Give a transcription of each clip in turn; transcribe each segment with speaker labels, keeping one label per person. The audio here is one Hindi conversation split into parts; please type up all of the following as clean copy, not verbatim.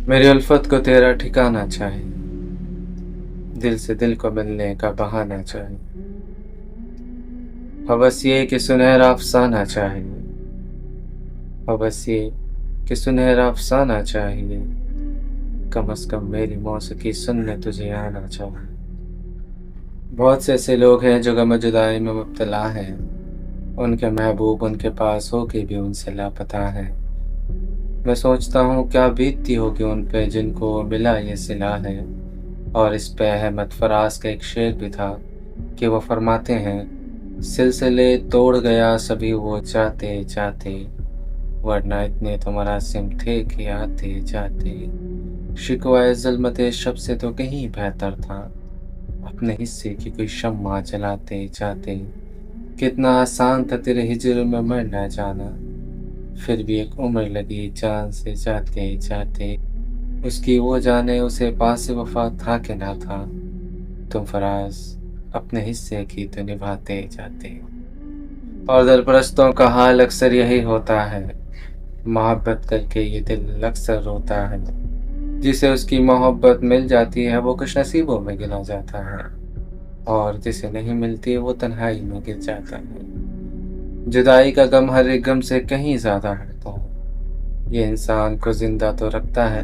Speaker 1: मेरी उल्फत को तेरा ठिकाना चाहिए, दिल से दिल को मिलने का बहाना चाहिए। हो बस ये कि सुनहरा अफसाना चाहिए, हो बस ये कि सुनहरा अफसाना चाहिए। कम से कम मेरी मौसीकी सुनने तुझे आना चाहिए। बहुत से ऐसे लोग हैं जो गम जुदाई में मुब्तला हैं, उनके महबूब उनके पास हो के भी उनसे लापता है। मैं सोचता हूँ क्या बीतती होगी उन पे जिनको मिला ये सिला है। और इस पे अहमद फराज का एक शेर भी था कि वो फरमाते हैं, सिलसिले तोड़ गया सभी वो जाते जाते, वरना इतने तो मरासिम थे कि आते जाते। शिकवाए ज़ुल्मते शब से तो कहीं बेहतर था, अपने हिस्से की कोई शम्मा जलाते जाते। कितना आसान था तेरे हिजर में मर न जाना, फिर भी एक उम्र लगी जान से जाते जाते। उसकी वो जाने उसे पास वफा था कि ना था, तुम फराज अपने हिस्से की तो निभाते जाते। और दरपरस्तों का हाल अक्सर यही होता है, मोहब्बत करके ये दिल अक्सर रोता है। जिसे उसकी मोहब्बत मिल जाती है वो खुश नसीबों में गिना जाता है, और जिसे नहीं मिलती वो तन्हाई में गिर जाता है। जुदाई का गम हर एक गम से कहीं ज्यादा हटता है। ये इंसान को जिंदा तो रखता है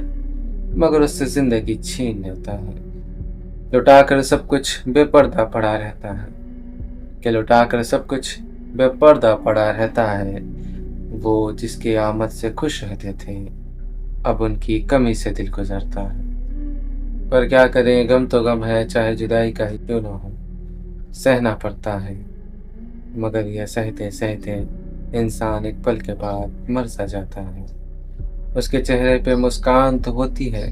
Speaker 1: मगर उससे जिंदगी छीन लेता है। लुटाकर सब कुछ बेपर्दा पड़ा रहता है, कि लुटाकर सब कुछ बेपर्दा पड़ा रहता है। वो जिसकी आमद से खुश रहते थे अब उनकी कमी से दिल गुजरता है। पर क्या करें, गम तो गम है, चाहे जुदाई का ही क्यों ना हो, सहना पड़ता है। मगर यह सहते सहते इंसान एक पल के बाद मर सा जाता है। उसके चेहरे पे मुस्कान तो होती है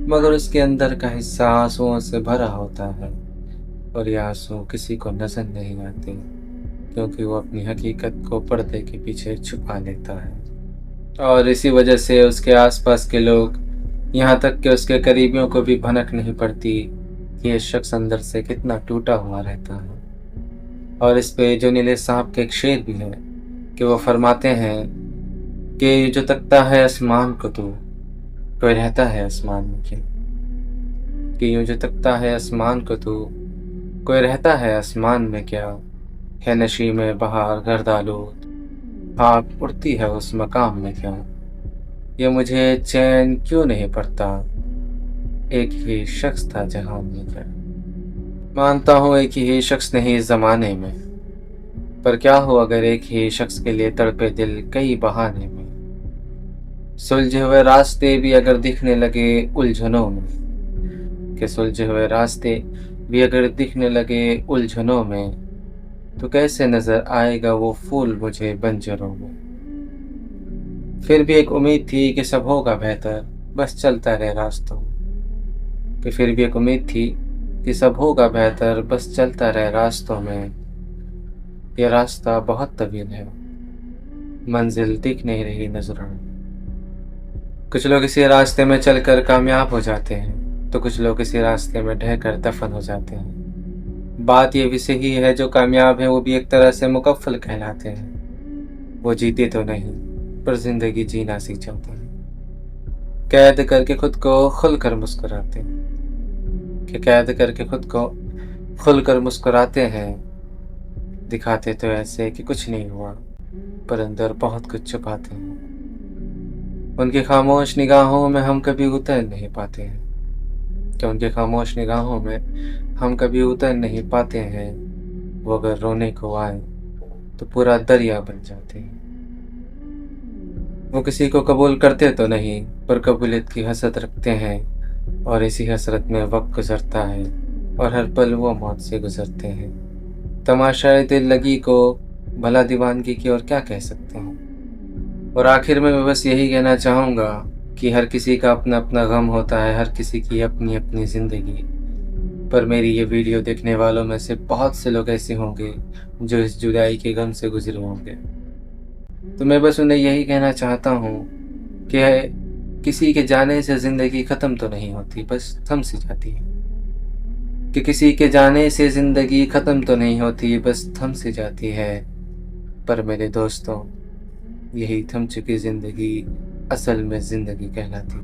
Speaker 1: मगर उसके अंदर का हिस्सा आंसुओं से भरा होता है, और ये आंसू किसी को नजर नहीं आते क्योंकि वो अपनी हकीकत को पर्दे के पीछे छुपा लेता है। और इसी वजह से उसके आसपास के लोग, यहाँ तक कि उसके करीबियों को भी भनक नहीं पड़ती कि ये शख्स अंदर से कितना टूटा हुआ रहता है। और इस पे जो नीले साहब के एक शेर भी है कि वो फरमाते हैं कि जो तकता है आसमान को तू, कोई रहता है आसमान में क्या। कि यूं जो तकता है आसमान को तू, कोई रहता है आसमान में क्या। है नशी में बहार गर्दालूद, हाँक उड़ती है उस मकाम में क्या। ये मुझे चैन क्यों नहीं पड़ता, एक ही शख्स था जहान में क्या। मानता हूँ एक ही शख्स नहीं इस जमाने में, पर क्या हो अगर एक ही शख्स के लिए तड़पे दिल कई बहाने में। सुलझे हुए रास्ते भी अगर दिखने लगे उलझनों में, कि सुलझे हुए रास्ते भी अगर दिखने लगे उलझनों में, तो कैसे नजर आएगा वो फूल मुझे बंजरों में। फिर भी एक उम्मीद थी कि सब होगा बेहतर, बस चलता रहे रास्तों। कि फिर भी एक उम्मीद थी कि सब होगा बेहतर, बस चलता रहे रास्तों में। ये रास्ता बहुत तवील है, मंजिल दिख नहीं रही नजरों में। कुछ लोग इसी रास्ते में चलकर कामयाब हो जाते हैं, तो कुछ लोग इसी रास्ते में ढहकर दफन हो जाते हैं। बात ये भी सही है, जो कामयाब है वो भी एक तरह से मुकफ्फल कहलाते हैं। वो जीते तो नहीं पर जिंदगी जीना सीख जाते हैं। कैद करके खुद को खुलकर मुस्कुराते हैं, कि कैद करके खुद को खुलकर मुस्कुराते हैं। दिखाते तो ऐसे कि कुछ नहीं हुआ, पर अंदर बहुत कुछ छुपाते हैं। उनकी खामोश निगाहों में हम कभी उतर नहीं पाते हैं, कि उनकी खामोश निगाहों में हम कभी उतर नहीं पाते हैं। वो अगर रोने को आए तो पूरा दरिया बन जाते हैं। वो किसी को कबूल करते तो नहीं पर कबूलियत की हसरत रखते हैं, और इसी हसरत में वक्त गुजरता है और हर पल वो मौत से गुजरते हैं। तमाशाए दिल लगी को भला दीवानगी की और क्या कह सकते हैं। और आखिर में मैं बस यही कहना चाहूँगा कि हर किसी का अपना अपना गम होता है, हर किसी की अपनी अपनी ज़िंदगी। पर मेरी ये वीडियो देखने वालों में से बहुत से लोग ऐसे होंगे जो इस जुदाई के गम से गुजरे होंगे। तो मैं बस उन्हें यही कहना चाहता हूँ कि किसी के जाने से ज़िंदगी ख़त्म तो नहीं होती, बस थम सी जाती है। कि किसी के जाने से ज़िंदगी ख़त्म तो नहीं होती, बस थम सी जाती है। पर मेरे दोस्तों, यही थम चुकी ज़िंदगी असल में ज़िंदगी कहलाती।